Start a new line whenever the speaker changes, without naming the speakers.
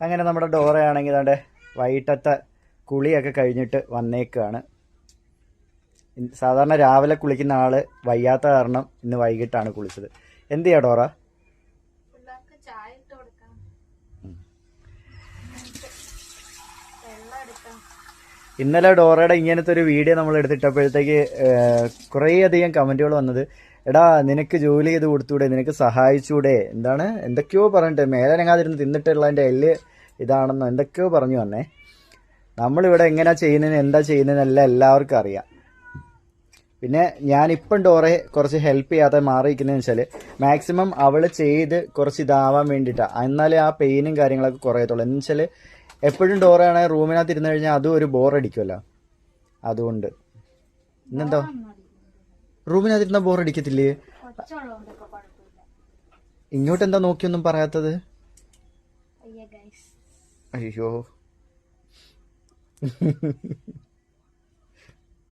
അങ്ങനെ നമ്മുടെ ഡോറയാണെങ്കിൽ അതെ വൈകിട്ടത്തെ കുളിയൊക്കെ കഴിഞ്ഞിട്ട് വന്നേക്കാണ്. സാധാരണ രാവിലെ കുളിക്കുന്ന ആള് വയ്യാത്ത കാരണം ഇന്ന് വൈകിട്ടാണ് കുളിച്ചത്. എന്ത് ചെയ്യാ ഡോറ? ഇന്നലെ ഡോറയുടെ ഇങ്ങനത്തെ ഒരു വീഡിയോ നമ്മൾ എടുത്തിട്ടപ്പോഴത്തേക്ക് കുറേയധികം കമന്റുകൾ വന്നത്, എടാ നിനക്ക് ജോലി ചെയ്ത് കൊടുത്തൂടെ, നിനക്ക് സഹായിച്ചൂടെ, എന്തൊക്കെയോ പറഞ്ഞിട്ട് മേലനങ്ങാതിരുന്ന് തിന്നിട്ടുള്ളതിൻ്റെ എല്ല് ഇതാണെന്നോ എന്തൊക്കെയോ പറഞ്ഞു വന്നേ. നമ്മളിവിടെ എങ്ങനെയാ ചെയ്യുന്നതിന് എന്താ ചെയ്യുന്നതെന്നെല്ലാം എല്ലാവർക്കും അറിയാം. പിന്നെ ഞാനിപ്പം ഡോറയെ കുറച്ച് ഹെൽപ്പ് ചെയ്യാതെ മാറിയിരിക്കുന്നതെന്ന് വെച്ചാൽ മാക്സിമം അവൾ ചെയ്ത് കുറച്ച് ഇതാവാൻ വേണ്ടിയിട്ടാണ്. എന്നാലേ ആ പെയിനും കാര്യങ്ങളൊക്കെ കുറയത്തുള്ളൂ. എന്ന് വെച്ചാൽ എപ്പോഴും ഡോറയാണെങ്കിൽ റൂമിനകത്ത് ഇരുന്ന് കഴിഞ്ഞാൽ അതും ഒരു ബോറടിക്കുമല്ലോ. അതുകൊണ്ട് ഇന്നെന്താ റൂമിനകത്തിരുന്ന ബോറടിക്കത്തില്ലേ? ഇങ്ങോട്ടെന്താ നോക്കിയൊന്നും പറയാത്തത്? അയ്യോ